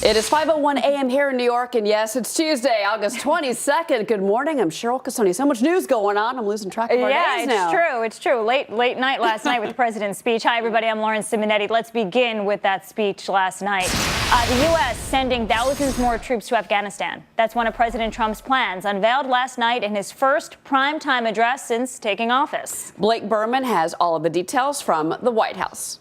It is 5:01 a.m. here in New York, and yes, it's Tuesday, August 22nd. Good morning. I'm Cheryl Cassoni. So much news going on. I'm losing track of our days now. Yeah, it's true. Late night last night with the president's speech. Hi, everybody. I'm Lauren Simonetti. Let's begin with that speech last night. The U.S. sending thousands more troops to Afghanistan. That's one of President Trump's plans, unveiled last night in his first primetime address since taking office. Blake Berman has all of the details from the White House.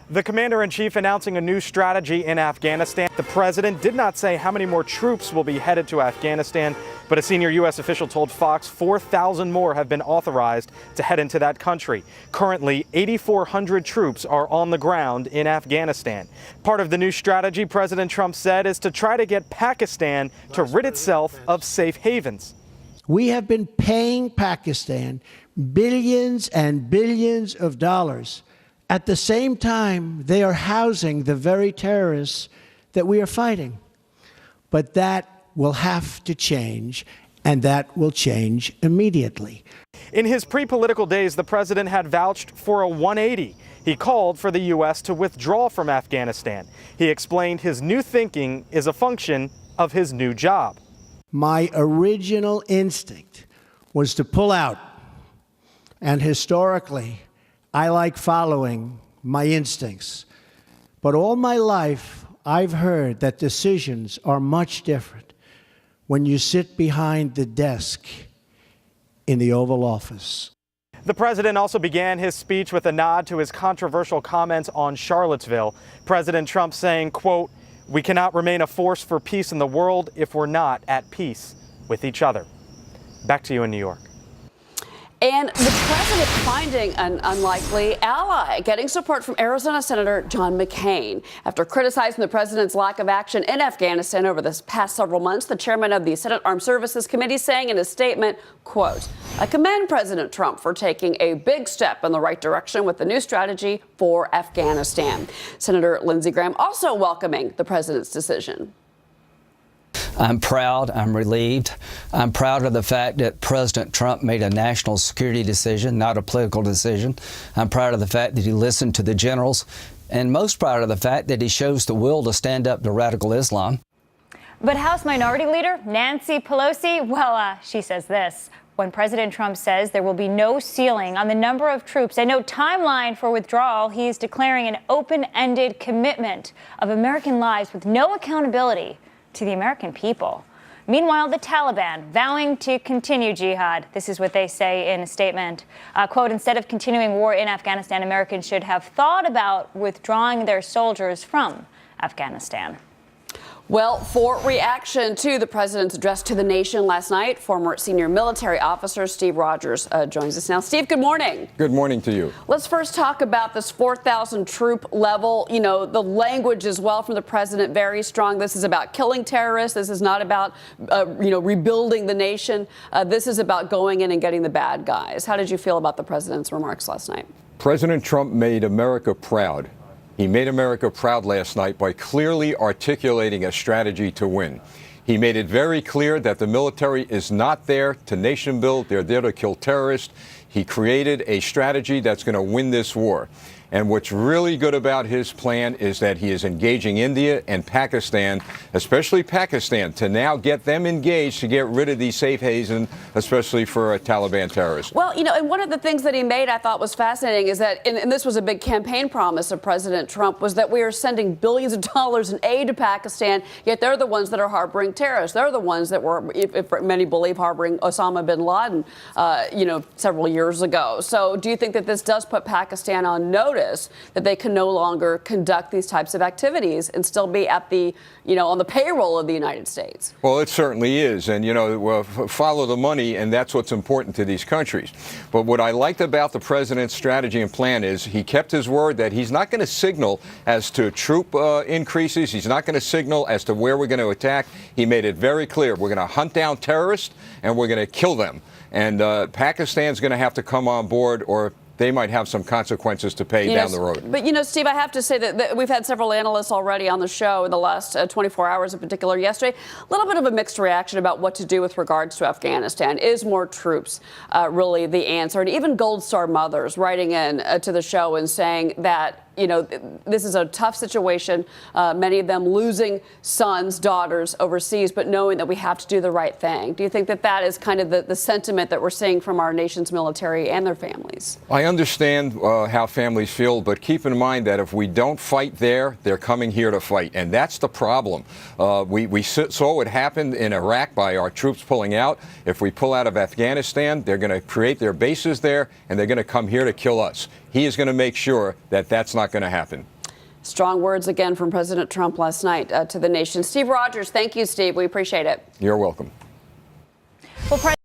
The commander-in-chief announcing a new strategy in Afghanistan. The president did not say how many more troops will be headed to Afghanistan, but a senior U.S. official told Fox 4,000 more have been authorized to head into that country. Currently, 8,400 troops are on the ground in Afghanistan. Part of the new strategy, President Trump said, is to try to get Pakistan to rid itself of safe havens. We have been paying Pakistan billions and billions of dollars. At the same time, they are housing the very terrorists that we are fighting. But that will have to change, and that will change immediately. In his pre-political days, the president had vouched for a 180. He called for the U.S. to withdraw from Afghanistan. He explained his new thinking is a function of his new job. My original instinct was to pull out, and historically, I like following my instincts. But all my life, I've heard that decisions are much different when you sit behind the desk in the Oval Office. The president also began his speech with a nod to his controversial comments on Charlottesville. President Trump saying, quote, "We cannot remain a force for peace in the world if we're not at peace with each other." Back to you in New York. And the president finding an unlikely ally, getting support from Arizona Senator John McCain. After criticizing the president's lack of action in Afghanistan over the past several months, the chairman of the Senate Armed Services Committee saying in a statement, quote, "I commend President Trump for taking a big step in the right direction with the new strategy for Afghanistan." Senator Lindsey Graham also welcoming the president's decision. I'm proud, I'm relieved. I'm proud of the fact that President Trump made a national security decision, not a political decision. I'm proud of the fact that he listened to the generals, and most proud of the fact that he shows the will to stand up to radical Islam. But House Minority Leader Nancy Pelosi, she says this. When President Trump says there will be no ceiling on the number of troops and no timeline for withdrawal, he is declaring an open-ended commitment of American lives with no accountability to the American people. Meanwhile, the Taliban vowing to continue jihad. This is what they say in a statement. Quote, "Instead of continuing war in Afghanistan, Americans should have thought about withdrawing their soldiers from Afghanistan." Well, for reaction to the president's address to the nation last night, former senior military officer Steve Rogers joins us now. Steve, good morning. Good morning to you. Let's first talk about this 4,000 troop level. You know, the language as well from the president, very strong. This is about killing terrorists. This is not about, rebuilding the nation. This is about going in and getting the bad guys. How did you feel about the president's remarks last night? President Trump made America proud. He made America proud last night by clearly articulating a strategy to win. He made it very clear that the military is not there to nation build. They're there to kill terrorists. He created a strategy that's going to win this war. And what's really good about his plan is that he is engaging India and Pakistan, especially Pakistan, to now get them engaged to get rid of these safe havens, especially for Taliban terrorists. Well, and one of the things that he made I thought was fascinating is that, and this was a big campaign promise of President Trump, was that we are sending billions of dollars in aid to Pakistan, yet they're the ones that are harboring terrorists. They're the ones that were, if many believe, harboring Osama bin Laden, several years ago. So do you think that this does put Pakistan on notice that they can no longer conduct these types of activities and still be at the, on the payroll of the United States? Well, it certainly is. And, follow the money, and that's what's important to these countries. But what I liked about the president's strategy and plan is he kept his word that he's not going to signal as to troop increases. He's not going to signal as to where we're going to attack. He made it very clear. We're going to hunt down terrorists and we're going to kill them. And Pakistan's going to have to come on board, or they might have some consequences to pay down the road. But, Steve, I have to say that we've had several analysts already on the show in the last 24 hours, in particular yesterday. A little bit of a mixed reaction about what to do with regards to Afghanistan. Is more troops really the answer? And even Gold Star mothers writing in to the show and saying that this is a tough situation, many of them losing sons, daughters overseas, but knowing that we have to do the right thing. Do you think that that is kind of the sentiment that we're seeing from our nation's military and their families? I understand how families feel, but keep in mind that if we don't fight there, they're coming here to fight. And that's the problem. We saw what happened in Iraq by our troops pulling out. If we pull out of Afghanistan, they're going to create their bases there, and they're going to come here to kill us. He is going to make sure that that's not going to happen. Strong words again from President Trump last night to the nation. Steve Rogers, thank you, Steve. We appreciate it. You're welcome. Well,